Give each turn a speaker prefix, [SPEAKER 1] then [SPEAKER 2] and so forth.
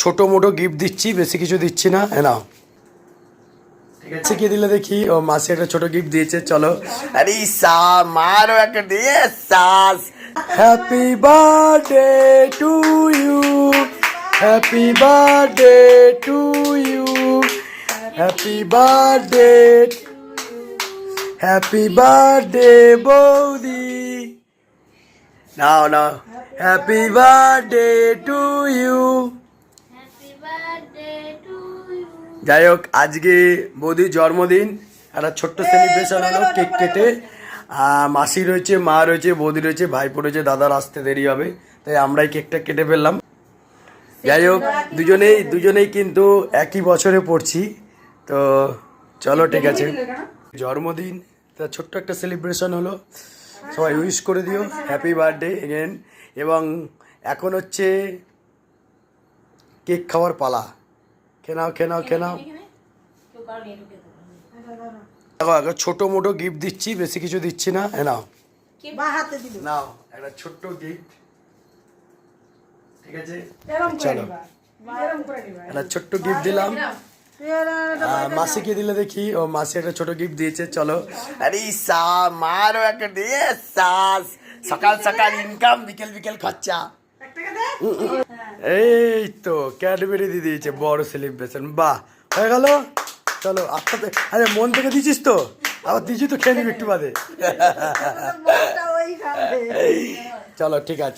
[SPEAKER 1] ছোট মোটো গিফট দিচ্ছি, বেশি কিছু দিচ্ছি না। নাও, ঠিক আছে, কি দিলে দেখি। ও মাসি একটা ছোট গিফট দিয়েছে, চলো। আরে মারও একটা দিয়ে সাস। Happy birthday to you, happy birthday to you, happy birthday, happy birthday বৌদি। নাও নাও, হ্যাপি বার্থডে টু ইউ। যাই হোক, আজকে বৌদির জন্মদিন, একটা ছোট্ট সেলিব্রেশন হলো, কেক কেটে। মাসি রয়েছে, মা রয়েছে, বৌদি রয়েছে, ভাইপো রয়েছে, দাদার আসতে দেরি হবে, তাই আমরাই কেকটা কেটে ফেললাম। যাই হোক, দুজনেই কিন্তু একই বছরে পড়ছি, তো চলো ঠিক আছে। জন্মদিন, তা ছোট্ট একটা সেলিব্রেশন হলো, সবাই উইশ করে দিও হ্যাপি বার্থডে এগেন। এবং এখন হচ্ছে কেক খাওয়ার পালা। খেনাও খেনাও খেনাও। দেখো, ছোট মোটো গিফট দিচ্ছি, বেশি কিছু দিচ্ছি না। নাও নাও, একটা ছোট্ট গিফট, ঠিক আছে, চলো একটা ছোট্ট গিফট দিলাম। মাসিকে দিলে দেখি। ও মাসি একটা ছোট গিফট দিয়েছে, চলো। আরে মারও একটা দিয়ে সাস। সকাল সকাল ইনকাম, বিকেল বিকেল খরচা। এই তো ক্যাডবেরি দিয়ে দিয়েছে, বড় সেলিব্রেশন। বাহ, হয়ে গেল। চলো আস্তে আস্তে, আরে মন থেকে দিছিস তো, আবার দিছি তো, খেয়ে নিবি একটু বাদে। চলো ঠিক আছে।